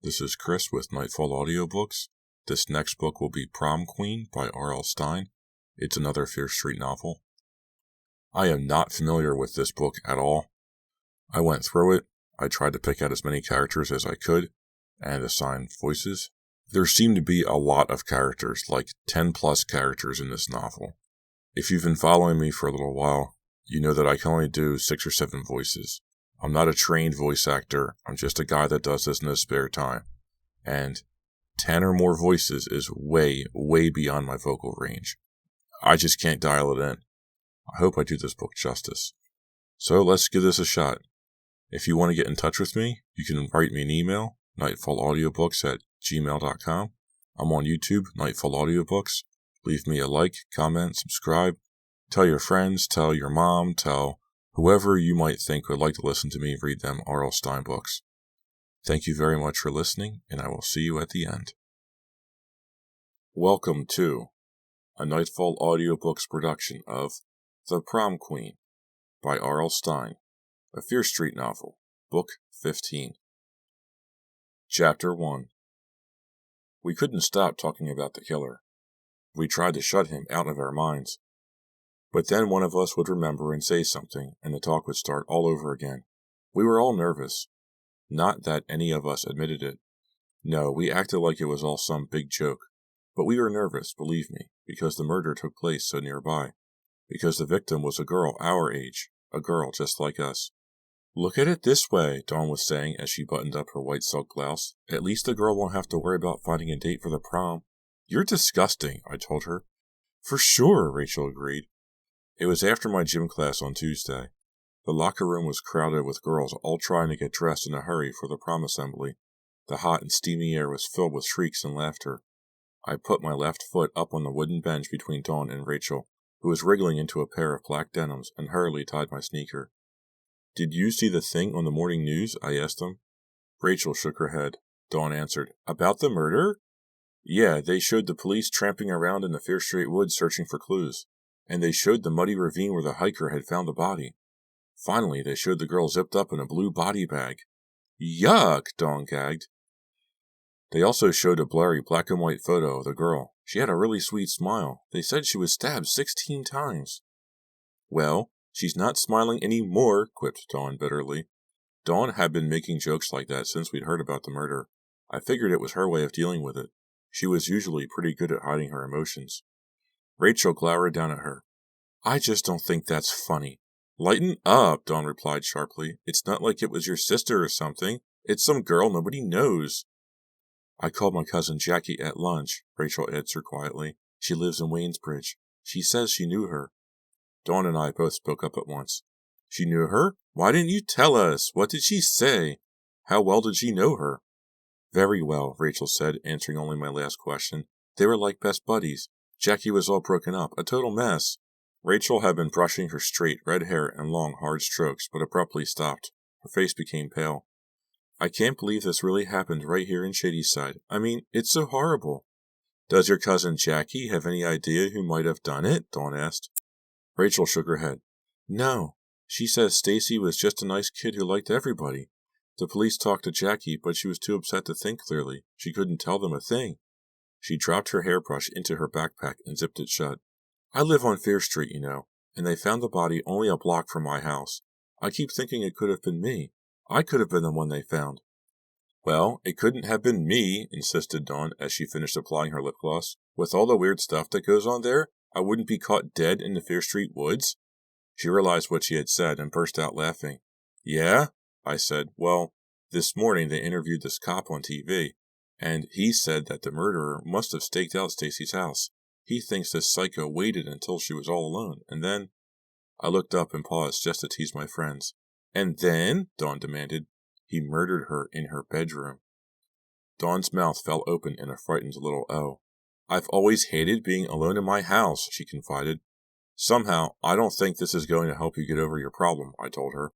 This is Chris with Nightfall Audiobooks. This next book will be Prom Queen by R.L. Stine. It's another Fear Street novel. I am not familiar with this book at all. I went through it. I tried to pick out as many characters as I could and assign voices. There seem to be a lot of characters, like 10 plus characters in this novel. If you've been following me for a little while, you know that I can only do 6 or 7 voices. I'm not a trained voice actor, I'm just a guy that does this in his spare time. And 10 or more voices is way, way beyond my vocal range. I just can't dial it in. I hope I do this book justice. So let's give this a shot. If you want to get in touch with me, you can write me an email, nightfallaudiobooks@gmail.com. I'm on YouTube, Nightfall Audiobooks. Leave me a like, comment, subscribe. Tell your friends, tell your mom, tell whoever you might think would like to listen to me read them R.L. Stine books. Thank you very much for listening, and I will see you at the end. Welcome to a Nightfall Audiobooks production of The Prom Queen by R.L. Stine, a Fear Street novel, Book 15. Chapter 1. We couldn't stop talking about the killer. We tried to shut him out of our minds. But then one of us would remember and say something, and the talk would start all over again. We were all nervous. Not that any of us admitted it. No, we acted like it was all some big joke. But we were nervous, believe me, because the murder took place so nearby. Because the victim was a girl our age, a girl just like us. Look at it this way, Dawn was saying as she buttoned up her white silk blouse. At least the girl won't have to worry about finding a date for the prom. You're disgusting, I told her. For sure, Rachel agreed. It was after my gym class on Tuesday. The locker room was crowded with girls all trying to get dressed in a hurry for the prom assembly. The hot and steamy air was filled with shrieks and laughter. I put my left foot up on the wooden bench between Dawn and Rachel, who was wriggling into a pair of black denims, and hurriedly tied my sneaker. Did you see the thing on the morning news? I asked them. Rachel shook her head. Dawn answered, About the murder? Yeah, they showed the police tramping around in the Fear Street woods searching for clues. And they showed the muddy ravine where the hiker had found the body. Finally, they showed the girl zipped up in a blue body bag. Yuck, Dawn gagged. They also showed a blurry black and white photo of the girl. She had a really sweet smile. They said she was stabbed 16 times. Well, she's not smiling any more, quipped Dawn bitterly. Dawn had been making jokes like that since we'd heard about the murder. I figured it was her way of dealing with it. She was usually pretty good at hiding her emotions. Rachel glowered down at her. I just don't think that's funny. Lighten up, Dawn replied sharply. It's not like it was your sister or something. It's some girl nobody knows. I called my cousin Jackie at lunch, Rachel answered quietly. She lives in Waynesbridge. She says she knew her. Dawn and I both spoke up at once. She knew her? Why didn't you tell us? What did she say? How well did she know her? Very well, Rachel said, answering only my last question. They were like best buddies. Jackie was all broken up, a total mess. Rachel had been brushing her straight red hair in long, hard strokes, but abruptly stopped. Her face became pale. I can't believe this really happened right here in Shadyside. I mean, it's so horrible. Does your cousin Jackie have any idea who might have done it? Dawn asked. Rachel shook her head. No. She says Stacy was just a nice kid who liked everybody. The police talked to Jackie, but she was too upset to think clearly. She couldn't tell them a thing. She dropped her hairbrush into her backpack and zipped it shut. I live on Fear Street, you know, and they found the body only a block from my house. I keep thinking it could have been me. I could have been the one they found. Well, it couldn't have been me, insisted Dawn as she finished applying her lip gloss. With all the weird stuff that goes on there, I wouldn't be caught dead in the Fear Street woods? She realized what she had said and burst out laughing. Yeah? I said, well, this morning they interviewed this cop on TV. And he said that the murderer must have staked out Stacy's house. He thinks this psycho waited until she was all alone, and then... I looked up and paused just to tease my friends. And then? Dawn demanded. He murdered her in her bedroom. Dawn's mouth fell open in a frightened little O. I've always hated being alone in my house, she confided. Somehow, I don't think this is going to help you get over your problem, I told her.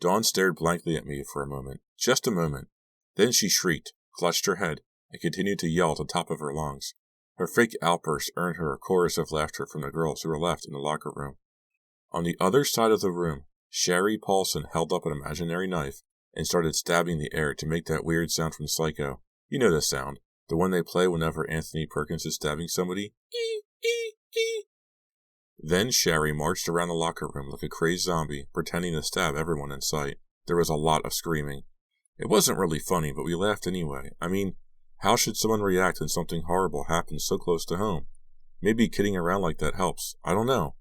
Dawn stared blankly at me for a moment. Just a moment. Then she shrieked, clutched her head, and continued to yell at the top of her lungs. Her fake outburst earned her a chorus of laughter from the girls who were left in the locker room. On the other side of the room, Sherry Paulson held up an imaginary knife and started stabbing the air to make that weird sound from Psycho. You know the sound, the one they play whenever Anthony Perkins is stabbing somebody. Ee, ee, ee. Then Sherry marched around the locker room like a crazed zombie, pretending to stab everyone in sight. There was a lot of screaming. It wasn't really funny, but we laughed anyway. I mean, how should someone react when something horrible happens so close to home? Maybe kidding around like that helps. I don't know.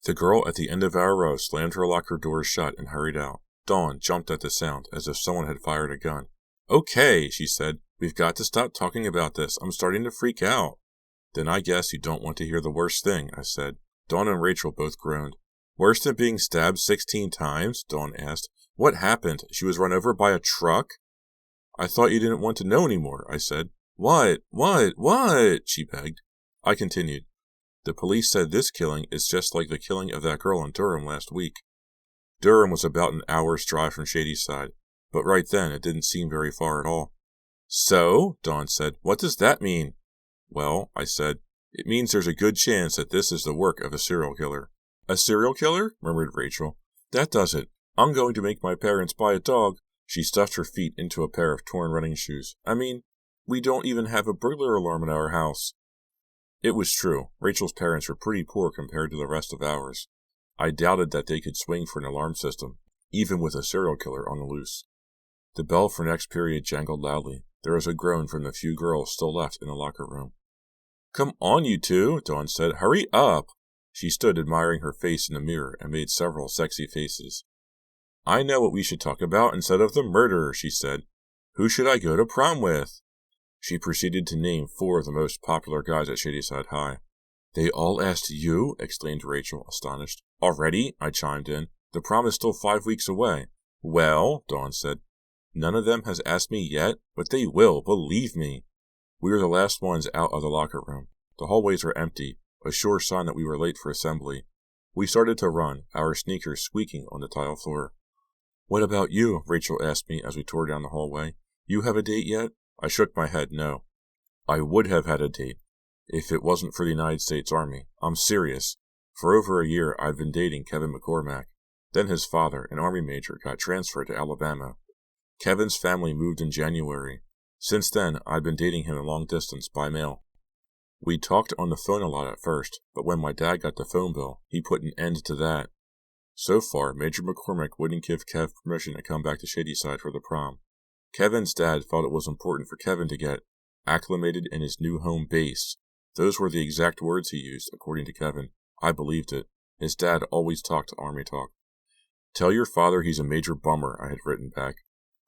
The girl at the end of our row slammed her locker doors shut and hurried out. Dawn jumped at the sound, as if someone had fired a gun. Okay, she said. We've got to stop talking about this. I'm starting to freak out. Then I guess you don't want to hear the worst thing, I said. Dawn and Rachel both groaned. Worse than being stabbed 16 times? Dawn asked. What happened? She was run over by a truck? I thought you didn't want to know anymore, I said. What? She begged. I continued. The police said this killing is just like the killing of that girl in Durham last week. Durham was about an hour's drive from Shadyside, but right then it didn't seem very far at all. So, Dawn said, what does that mean? Well, I said, it means there's a good chance that this is the work of a serial killer. A serial killer? Murmured Rachel. That does it. I'm going to make my parents buy a dog. She stuffed her feet into a pair of torn running shoes. I mean, we don't even have a burglar alarm in our house. It was true. Rachel's parents were pretty poor compared to the rest of ours. I doubted that they could swing for an alarm system, even with a serial killer on the loose. The bell for next period jangled loudly. There was a groan from the few girls still left in the locker room. Come on, you two, Dawn said. Hurry up! She stood admiring her face in the mirror and made several sexy faces. I know what we should talk about instead of the murderer, she said. Who should I go to prom with? She proceeded to name 4 of the most popular guys at Shadyside High. They all asked you? Exclaimed Rachel, astonished. Already? I chimed in. The prom is still 5 weeks away. Well, Dawn said, none of them has asked me yet, but they will, believe me. We were the last ones out of the locker room. The hallways were empty, a sure sign that we were late for assembly. We started to run, our sneakers squeaking on the tile floor. What about you? Rachel asked me as we tore down the hallway. You have a date yet? I shook my head no. I would have had a date, if it wasn't for the United States Army. I'm serious. For over a year, I've been dating Kevin McCormack. Then his father, an Army major, got transferred to Alabama. Kevin's family moved in January. Since then, I've been dating him long distance by mail. We talked on the phone a lot at first, but when my dad got the phone bill, he put an end to that. So far, Major McCormack wouldn't give Kev permission to come back to Shadyside for the prom. Kevin's dad felt it was important for Kevin to get acclimated in his new home base. Those were the exact words he used, according to Kevin. I believed it. His dad always talked Army talk. Tell your father he's a major bummer, I had written back.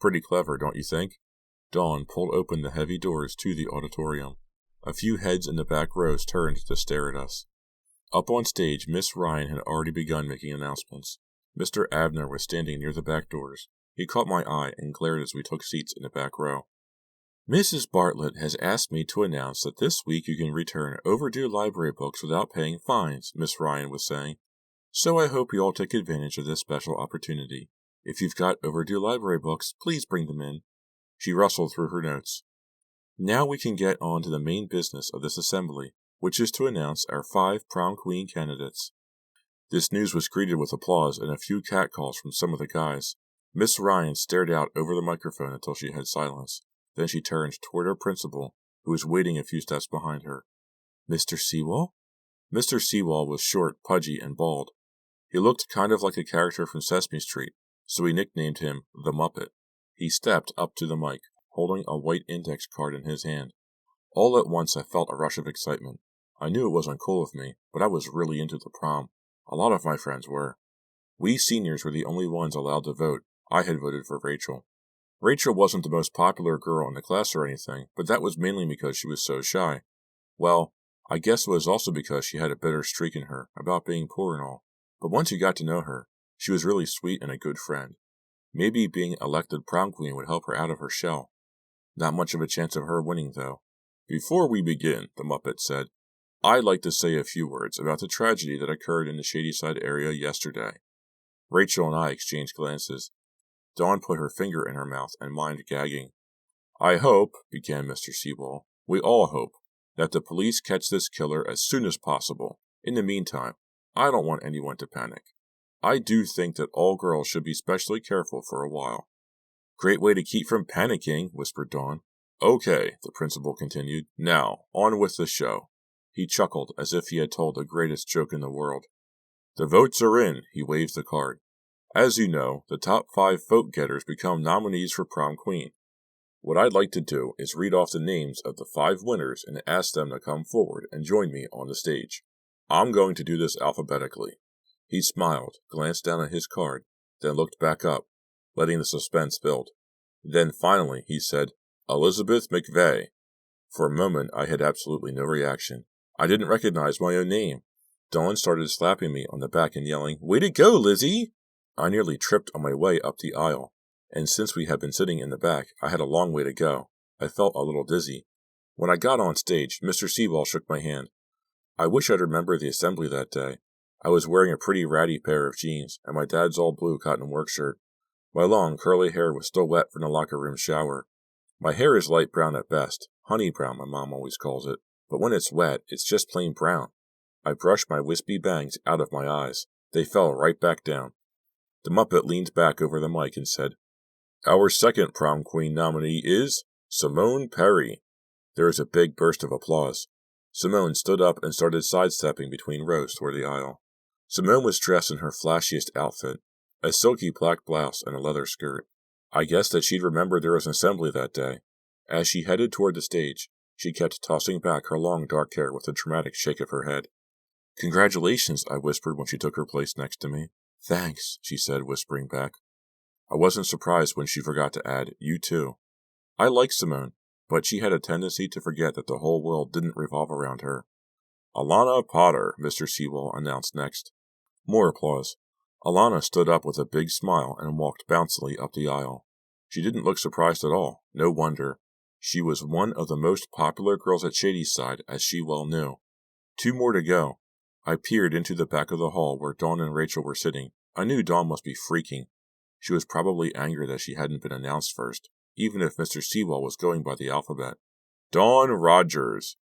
Pretty clever, don't you think? Dawn pulled open the heavy doors to the auditorium. A few heads in the back rows turned to stare at us. Up on stage, Miss Ryan had already begun making announcements. Mr. Abner was standing near the back doors. He caught my eye and glared as we took seats in the back row. Mrs. Bartlett has asked me to announce that this week you can return overdue library books without paying fines, Miss Ryan was saying. So I hope you all take advantage of this special opportunity. If you've got overdue library books, please bring them in. She rustled through her notes. Now we can get on to the main business of this assembly, which is to announce our 5 prom queen candidates. This news was greeted with applause and a few catcalls from some of the guys. Miss Ryan stared out over the microphone until she had silence. Then she turned toward her principal, who was waiting a few steps behind her. Mr. Sewall? Mr. Sewall was short, pudgy, and bald. He looked kind of like a character from Sesame Street, so we nicknamed him the Muppet. He stepped up to the mic, holding a white index card in his hand. All at once I felt a rush of excitement. I knew it was uncool of me, but I was really into the prom. A lot of my friends were. We seniors were the only ones allowed to vote. I had voted for Rachel. Rachel wasn't the most popular girl in the class or anything, but that was mainly because she was so shy. Well, I guess it was also because she had a bitter streak in her about being poor and all. But once you got to know her, she was really sweet and a good friend. Maybe being elected prom queen would help her out of her shell. Not much of a chance of her winning, though. Before we begin, the Muppet said, I'd like to say a few words about the tragedy that occurred in the Shadyside area yesterday. Rachel and I exchanged glances. Dawn put her finger in her mouth and mind gagging. I hope, began Mr. Sewall, we all hope, that the police catch this killer as soon as possible. In the meantime, I don't want anyone to panic. I do think that all girls should be especially careful for a while. Great way to keep from panicking, whispered Dawn. Okay, the principal continued. Now, on with the show. He chuckled as if he had told the greatest joke in the world. The votes are in, he waved the card. As you know, the top 5 vote-getters become nominees for prom queen. What I'd like to do is read off the names of the 5 winners and ask them to come forward and join me on the stage. I'm going to do this alphabetically. He smiled, glanced down at his card, then looked back up, letting the suspense build. Then finally he said, Elizabeth McVeigh. For a moment I had absolutely no reaction. I didn't recognize my own name. Dawn started slapping me on the back and yelling, Way to go, Lizzie! I nearly tripped on my way up the aisle, and since we had been sitting in the back, I had a long way to go. I felt a little dizzy. When I got on stage, Mr. Seawall shook my hand. I wish I'd remembered the assembly that day. I was wearing a pretty ratty pair of jeans, and my dad's old blue cotton work shirt. My long, curly hair was still wet from the locker room shower. My hair is light brown at best, honey brown my mom always calls it, but when it's wet, it's just plain brown. I brushed my wispy bangs out of my eyes. They fell right back down. The Muppet leaned back over the mic and said, Our second prom queen nominee is Simone Perry. There was a big burst of applause. Simone stood up and started sidestepping between rows toward the aisle. Simone was dressed in her flashiest outfit, a silky black blouse and a leather skirt. I guessed that she'd remembered there was an assembly that day. As she headed toward the stage, she kept tossing back her long dark hair with a dramatic shake of her head. Congratulations, I whispered when she took her place next to me. Thanks, she said, whispering back. I wasn't surprised when she forgot to add, you too. I liked Simone, but she had a tendency to forget that the whole world didn't revolve around her. Alana Potter, Mr. Sewell announced next. More applause. Alana stood up with a big smile and walked bouncily up the aisle. She didn't look surprised at all. No wonder. She was one of the most popular girls at Shadyside, as she well knew. 2 more to go. I peered into the back of the hall where Dawn and Rachel were sitting. I knew Dawn must be freaking. She was probably angry that she hadn't been announced first, even if Mr. Sewell was going by the alphabet. Dawn Rogers!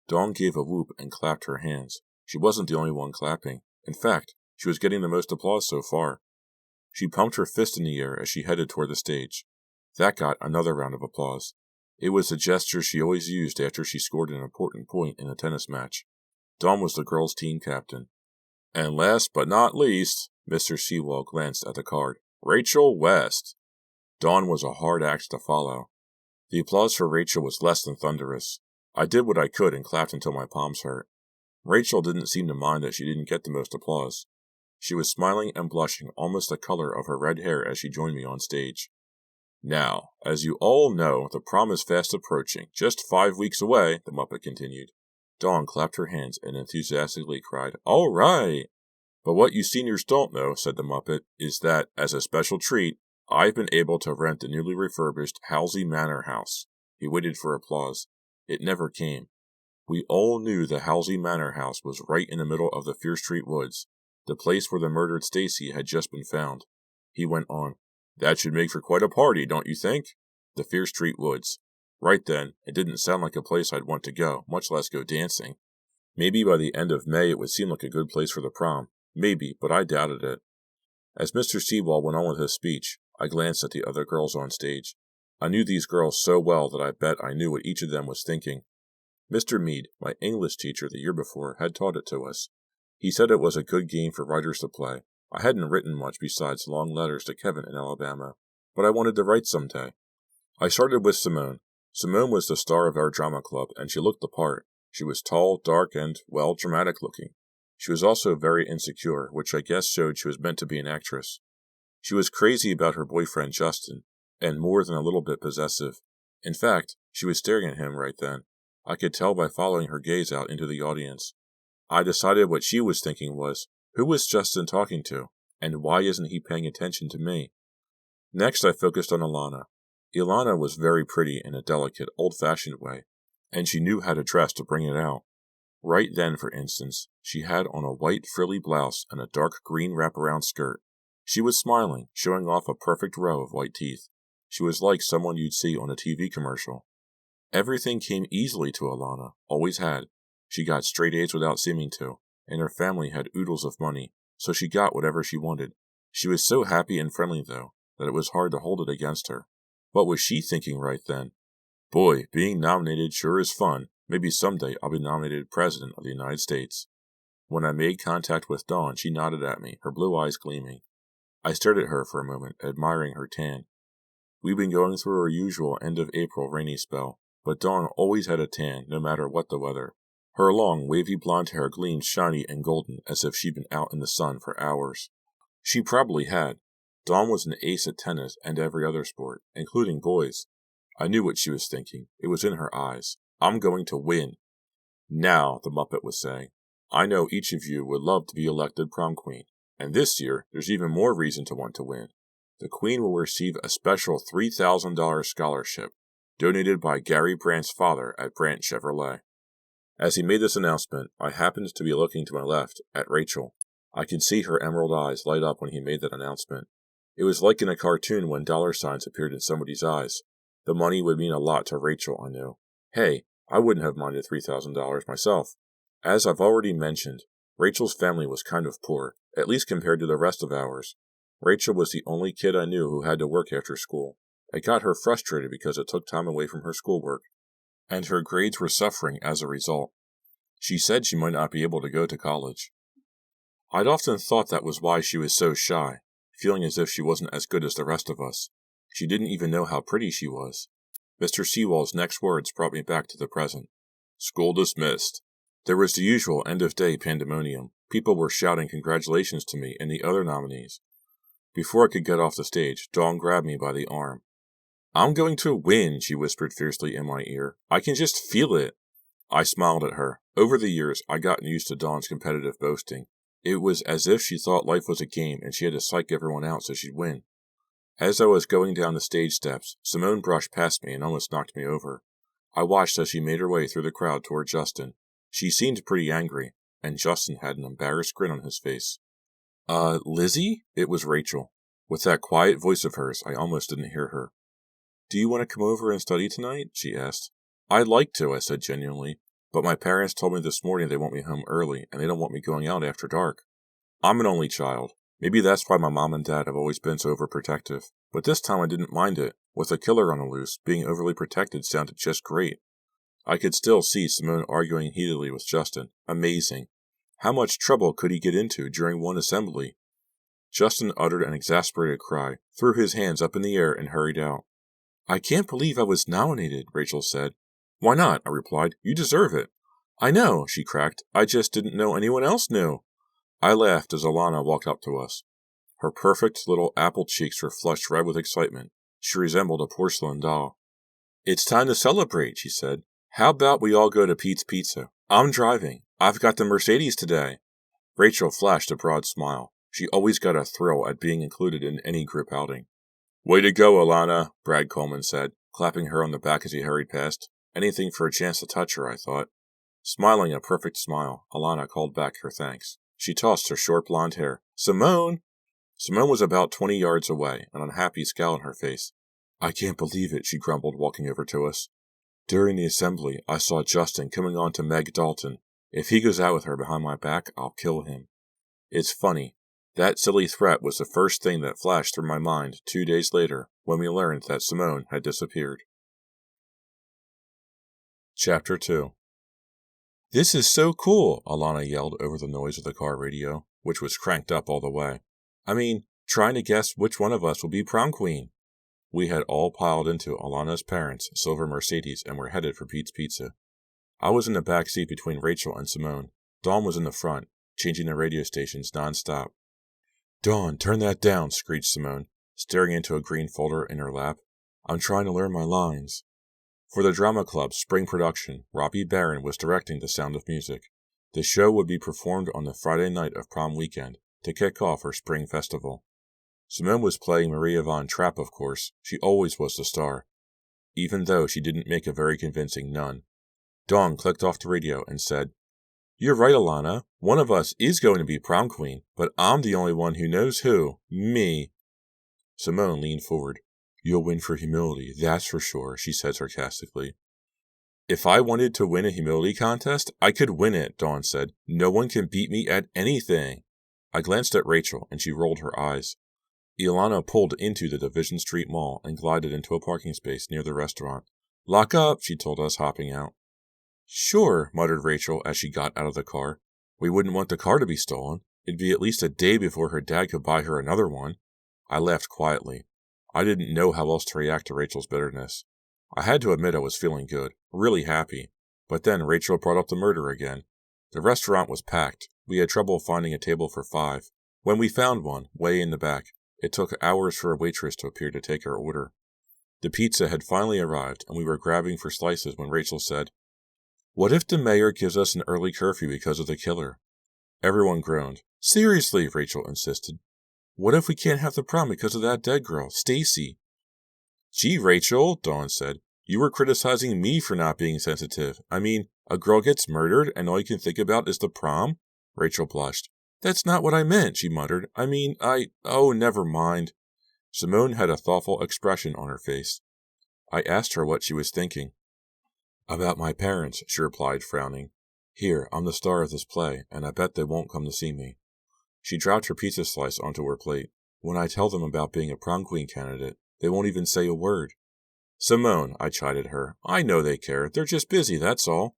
Dawn gave a whoop and clapped her hands. She wasn't the only one clapping. In fact, she was getting the most applause so far. She pumped her fist in the air as she headed toward the stage. That got another round of applause. It was the gesture she always used after she scored an important point in a tennis match. Dawn was the girls' team captain. And last but not least, Mr. Sewell glanced at the card. Rachel West. Dawn was a hard act to follow. The applause for Rachel was less than thunderous. I did what I could and clapped until my palms hurt. Rachel didn't seem to mind that she didn't get the most applause. She was smiling and blushing almost the color of her red hair as she joined me on stage. Now, as you all know, the prom is fast approaching. Just 5 weeks away, the Muppet continued. Dawn clapped her hands and enthusiastically cried, All right! But what you seniors don't know, said the Muppet, is that, as a special treat, I've been able to rent the newly refurbished Halsey Manor house. He waited for applause. It never came. We all knew the Halsey Manor house was right in the middle of the Fear Street woods, the place where the murdered Stacy had just been found. He went on, That should make for quite a party, don't you think? The Fear Street woods. Right then, it didn't sound like a place I'd want to go, much less go dancing. Maybe by the end of May it would seem like a good place for the prom. Maybe, but I doubted it. As Mr. Sewell went on with his speech, I glanced at the other girls on stage. I knew these girls so well that I bet I knew what each of them was thinking. Mr. Meade, my English teacher the year before, had taught it to us. He said it was a good game for writers to play. I hadn't written much besides long letters to Kevin in Alabama, but I wanted to write someday. I started with Simone. Simone was the star of our drama club, and she looked the part. She was tall, dark, and, well, dramatic looking. She was also very insecure, which I guess showed she was meant to be an actress. She was crazy about her boyfriend, Justin, and more than a little bit possessive. In fact, she was staring at him right then. I could tell by following her gaze out into the audience. I decided what she was thinking was, who was Justin talking to, and why isn't he paying attention to me? Next, I focused on Alana. Ilana was very pretty in a delicate, old-fashioned way, and she knew how to dress to bring it out. Right then, for instance, she had on a white frilly blouse and a dark green wraparound skirt. She was smiling, showing off a perfect row of white teeth. She was like someone you'd see on a TV commercial. Everything came easily to Alana, always had. She got straight A's without seeming to, and her family had oodles of money, so she got whatever she wanted. She was so happy and friendly, though, that it was hard to hold it against her. What was she thinking right then? Boy, being nominated sure is fun. Maybe someday I'll be nominated President of the United States. When I made contact with Dawn, she nodded at me, her blue eyes gleaming. I stared at her for a moment, admiring her tan. We'd been going through our usual end-of-April rainy spell, but Dawn always had a tan, no matter what the weather. Her long, wavy blonde hair gleamed shiny and golden, as if she'd been out in the sun for hours. She probably had. Dawn was an ace at tennis and every other sport, including boys. I knew what she was thinking. It was in her eyes. I'm going to win. Now, the Muppet was saying, I know each of you would love to be elected prom queen, and this year there's even more reason to want to win. The queen will receive a special $3,000 scholarship, donated by Gary Brandt's father at Brandt Chevrolet. As he made this announcement, I happened to be looking to my left, at Rachel. I could see her emerald eyes light up when he made that announcement. It was like in a cartoon when dollar signs appeared in somebody's eyes. The money would mean a lot to Rachel, I knew. Hey, I wouldn't have minded $3,000 myself. As I've already mentioned, Rachel's family was kind of poor, at least compared to the rest of ours. Rachel was the only kid I knew who had to work after school. It got her frustrated because it took time away from her schoolwork, and her grades were suffering as a result. She said she might not be able to go to college. I'd often thought that was why she was so shy, feeling as if she wasn't as good as the rest of us. She didn't even know how pretty she was. Mr. Sewell's next words brought me back to the present. School dismissed. There was the usual end-of-day pandemonium. People were shouting congratulations to me and the other nominees. Before I could get off the stage, Dawn grabbed me by the arm. I'm going to win, she whispered fiercely in my ear. I can just feel it. I smiled at her. Over the years, I'd gotten used to Dawn's competitive boasting. It was as if she thought life was a game and she had to psych everyone out so she'd win. As I was going down the stage steps, Simone brushed past me and almost knocked me over. I watched as she made her way through the crowd toward Justin. She seemed pretty angry, and Justin had an embarrassed grin on his face. Lizzie? It was Rachel. With that quiet voice of hers, I almost didn't hear her. Do you want to come over and study tonight? She asked. I'd like to, I said genuinely, but my parents told me this morning they want me home early, and they don't want me going out after dark. I'm an only child. Maybe that's why my mom and dad have always been so overprotective. But this time I didn't mind it. With a killer on the loose, being overly protected sounded just great. I could still see Simone arguing heatedly with Justin. Amazing. How much trouble could he get into during one assembly? Justin uttered an exasperated cry, threw his hands up in the air, and hurried out. I can't believe I was nominated, Rachel said. Why not? I replied. You deserve it. I know, she cracked. I just didn't know anyone else knew. I laughed as Alana walked up to us. Her perfect little apple cheeks were flushed red with excitement. She resembled a porcelain doll. It's time to celebrate, she said. How about we all go to Pete's Pizza? I'm driving. I've got the Mercedes today. Rachel flashed a broad smile. She always got a thrill at being included in any group outing. Way to go, Alana, Brad Coleman said, clapping her on the back as he hurried past. Anything for a chance to touch her, I thought. Smiling a perfect smile, Alana called back her thanks. She tossed her short blonde hair. Simone! Simone was about 20 yards away, an unhappy scowl on her face. I can't believe it, she grumbled, walking over to us. During the assembly, I saw Justin coming on to Meg Dalton. If he goes out with her behind my back, I'll kill him. It's funny. That silly threat was the first thing that flashed through my mind 2 days later when we learned that Simone had disappeared. Chapter 2. This is so cool, Alana yelled over the noise of the car radio, which was cranked up all the way. I mean, trying to guess which one of us will be prom queen. We had all piled into Alana's parents' silver Mercedes and were headed for Pete's Pizza. I was in the back seat between Rachel and Simone. Dawn was in the front, changing the radio stations non-stop. Dawn, turn that down, screeched Simone, staring into a green folder in her lap. I'm trying to learn my lines. For the drama club's spring production, Robbie Barron was directing The Sound of Music. The show would be performed on the Friday night of prom weekend to kick off her spring festival. Simone was playing Maria von Trapp, of course. She always was the star, even though she didn't make a very convincing nun. Dawn clicked off the radio and said, You're right, Alana. One of us is going to be prom queen, but I'm the only one who knows who. Me. Simone leaned forward. You'll win for humility, that's for sure, she said sarcastically. If I wanted to win a humility contest, I could win it, Dawn said. No one can beat me at anything. I glanced at Rachel, and she rolled her eyes. Ilana pulled into the Division Street Mall and glided into a parking space near the restaurant. Lock up, she told us, hopping out. Sure, muttered Rachel as she got out of the car. We wouldn't want the car to be stolen. It'd be at least a day before her dad could buy her another one. I laughed quietly. I didn't know how else to react to Rachel's bitterness. I had to admit I was feeling good, really happy. But then Rachel brought up the murder again. The restaurant was packed. We had trouble finding a table for 5. When we found one, way in the back, it took hours for a waitress to appear to take our order. The pizza had finally arrived, and we were grabbing for slices when Rachel said, "What if the mayor gives us an early curfew because of the killer?" Everyone groaned. Seriously, Rachel insisted. What if we can't have the prom because of that dead girl, Stacy? Gee, Rachel, Dawn said, you were criticizing me for not being sensitive. I mean, a girl gets murdered and all you can think about is the prom? Rachel blushed. That's not what I meant, she muttered. I mean, oh, never mind. Simone had a thoughtful expression on her face. I asked her what she was thinking. About my parents, she replied, frowning. Here, I'm the star of this play, and I bet they won't come to see me. She dropped her pizza slice onto her plate. When I tell them about being a prom queen candidate, they won't even say a word. Simone, I chided her, I know they care. They're just busy, that's all.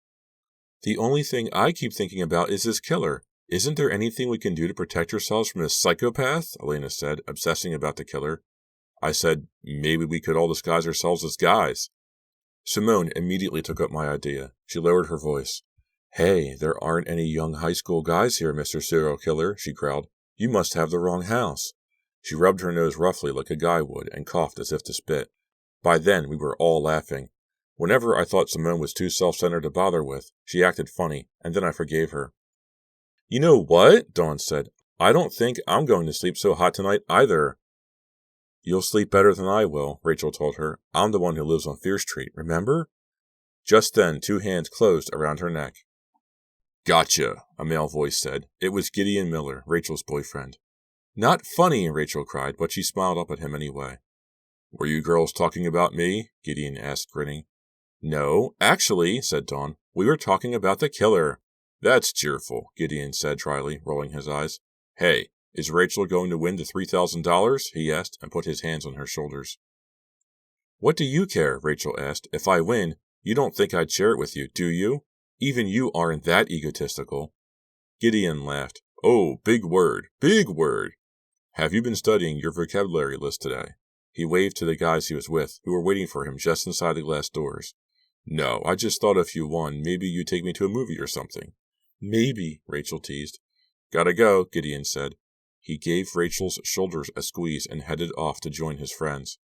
The only thing I keep thinking about is this killer. Isn't there anything we can do to protect ourselves from this psychopath? Elena said, obsessing about the killer. I said, maybe we could all disguise ourselves as guys. Simone immediately took up my idea. She lowered her voice. Hey, there aren't any young high school guys here, Mr. Serial Killer, she growled. You must have the wrong house. She rubbed her nose roughly like a guy would and coughed as if to spit. By then, we were all laughing. Whenever I thought Simone was too self-centered to bother with, she acted funny, and then I forgave her. You know what? Dawn said. I don't think I'm going to sleep so hot tonight either. You'll sleep better than I will, Rachel told her. I'm the one who lives on Fear Street, remember? Just then, 2 hands closed around her neck. Gotcha, a male voice said. It was Gideon Miller, Rachel's boyfriend. Not funny, Rachel cried, but she smiled up at him anyway. Were you girls talking about me? Gideon asked, grinning. No, actually, said Dawn. We were talking about the killer. That's cheerful, Gideon said dryly, rolling his eyes. Hey, is Rachel going to win the $3,000? He asked, and put his hands on her shoulders. What do you care? Rachel asked. If I win, you don't think I'd share it with you, do you? Even you aren't that egotistical. Gideon laughed. Oh, big word, big word. Have you been studying your vocabulary list today? He waved to the guys he was with, who were waiting for him just inside the glass doors. No, I just thought if you won, maybe you'd take me to a movie or something. Maybe, Rachel teased. Gotta go, Gideon said. He gave Rachel's shoulders a squeeze and headed off to join his friends.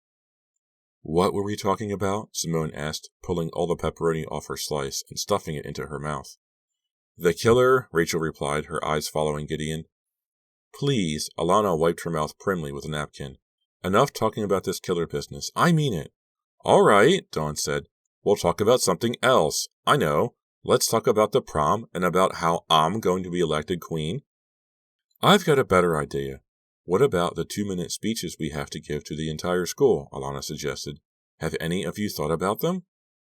What were we talking about? Simone asked, pulling all the pepperoni off her slice and stuffing it into her mouth. The killer, Rachel replied, her eyes following Gideon. Please, Alana wiped her mouth primly with a napkin. Enough talking about this killer business. I mean it. All right, Dawn said. We'll talk about something else. I know. Let's talk about the prom and about how I'm going to be elected queen. I've got a better idea. What about the 2-minute speeches we have to give to the entire school? Alana suggested. Have any of you thought about them?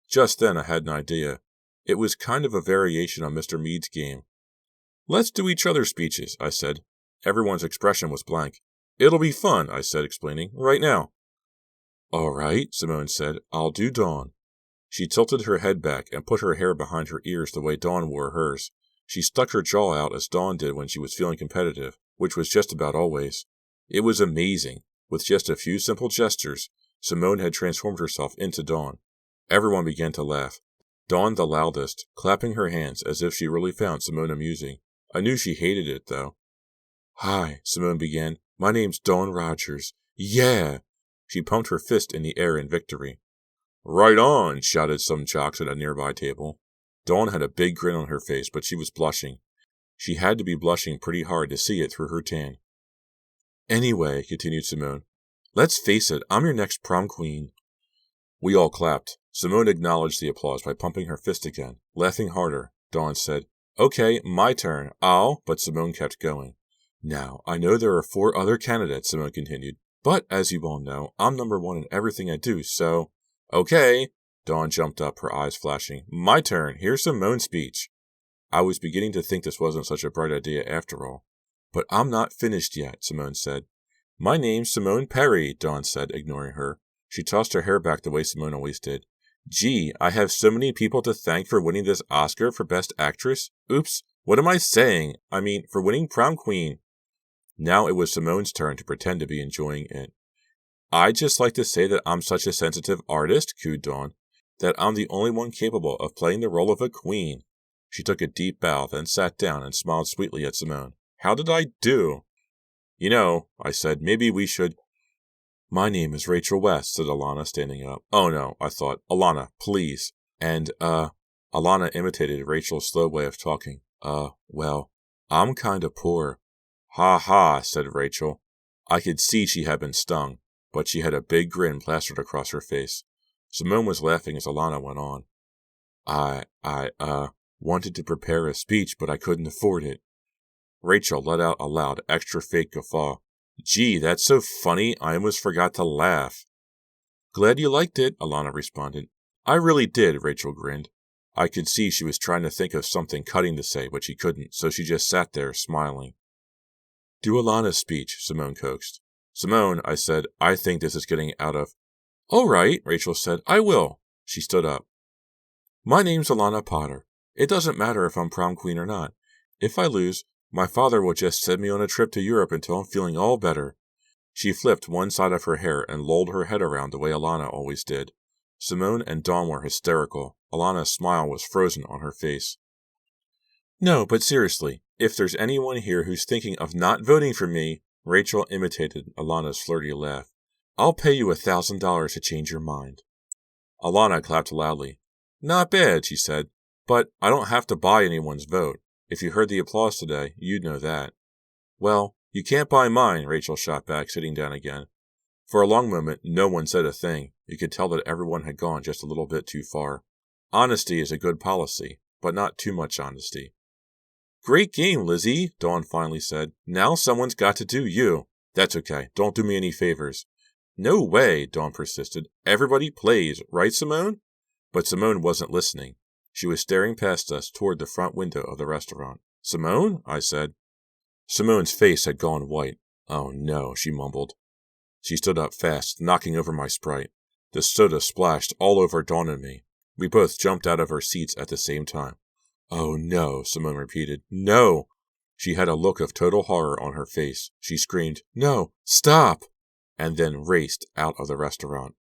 Just then I had an idea. It was kind of a variation on Mr. Mead's game. Let's do each other's speeches, I said. Everyone's expression was blank. It'll be fun, I said, explaining. Right now. All right, Simone said. I'll do Dawn. She tilted her head back and put her hair behind her ears the way Dawn wore hers. She stuck her jaw out as Dawn did when she was feeling competitive, which was just about always. It was amazing. With just a few simple gestures, Simone had transformed herself into Dawn. Everyone began to laugh. Dawn the loudest, clapping her hands as if she really found Simone amusing. I knew she hated it, though. Hi, Simone began. My name's Dawn Rogers. Yeah! She pumped her fist in the air in victory. Right on, shouted some jocks at a nearby table. Dawn had a big grin on her face, but she was blushing. She had to be blushing pretty hard to see it through her tan. Anyway, continued Simone, let's face it, I'm your next prom queen. We all clapped. Simone acknowledged the applause by pumping her fist again. Laughing harder, Dawn said, Okay, my turn. But Simone kept going. Now, I know there are 4 other candidates, Simone continued, but as you all know, I'm number 1 in everything I do, so... Okay, Dawn jumped up, her eyes flashing. My turn. Here's Simone's speech. I was beginning to think this wasn't such a bright idea after all. But I'm not finished yet, Simone said. My name's Simone Perry, Dawn said, ignoring her. She tossed her hair back the way Simone always did. Gee, I have so many people to thank for winning this Oscar for Best Actress. Oops, what am I saying? I mean, for winning Prom Queen. Now it was Simone's turn to pretend to be enjoying it. I'd just like to say that I'm such a sensitive artist, cooed Dawn, that I'm the only one capable of playing the role of a queen. She took a deep bow, then sat down and smiled sweetly at Simone. How did I do? You know, I said, maybe we should... My name is Rachel West, said Alana, standing up. Oh no, I thought. Alana, please. And, Alana imitated Rachel's slow way of talking. Well, I'm kinda poor. Ha ha, said Rachel. I could see she had been stung, but she had a big grin plastered across her face. Simone was laughing as Alana went on. I wanted to prepare a speech, but I couldn't afford it. Rachel let out a loud, extra fake guffaw. Gee, that's so funny, I almost forgot to laugh. Glad you liked it, Alana responded. I really did, Rachel grinned. I could see she was trying to think of something cutting to say, but she couldn't, so she just sat there, smiling. Do Alana's speech, Simone coaxed. Simone, I said, I think this is getting out of... All right, Rachel said, I will. She stood up. My name's Alana Potter. It doesn't matter if I'm prom queen or not. If I lose, my father will just send me on a trip to Europe until I'm feeling all better. She flipped one side of her hair and lolled her head around the way Alana always did. Simone and Dawn were hysterical. Alana's smile was frozen on her face. No, but seriously, if there's anyone here who's thinking of not voting for me, Rachel imitated Alana's flirty laugh. I'll pay you $1,000 to change your mind. Alana clapped loudly. Not bad, she said, but I don't have to buy anyone's vote. If you heard the applause today, you'd know that. Well, you can't buy mine, Rachel shot back, sitting down again. For a long moment, no one said a thing. You could tell that everyone had gone just a little bit too far. Honesty is a good policy, but not too much honesty. Great game, Lizzie, Dawn finally said. Now someone's got to do you. That's okay. Don't do me any favors. No way, Dawn persisted. Everybody plays, right, Simone? But Simone wasn't listening. She was staring past us toward the front window of the restaurant. Simone? I said. Simone's face had gone white. Oh no, she mumbled. She stood up fast, knocking over my Sprite. The soda splashed all over Dawn and me. We both jumped out of our seats at the same time. Oh no, Simone repeated. No! She had a look of total horror on her face. She screamed, No! Stop! And then raced out of the restaurant.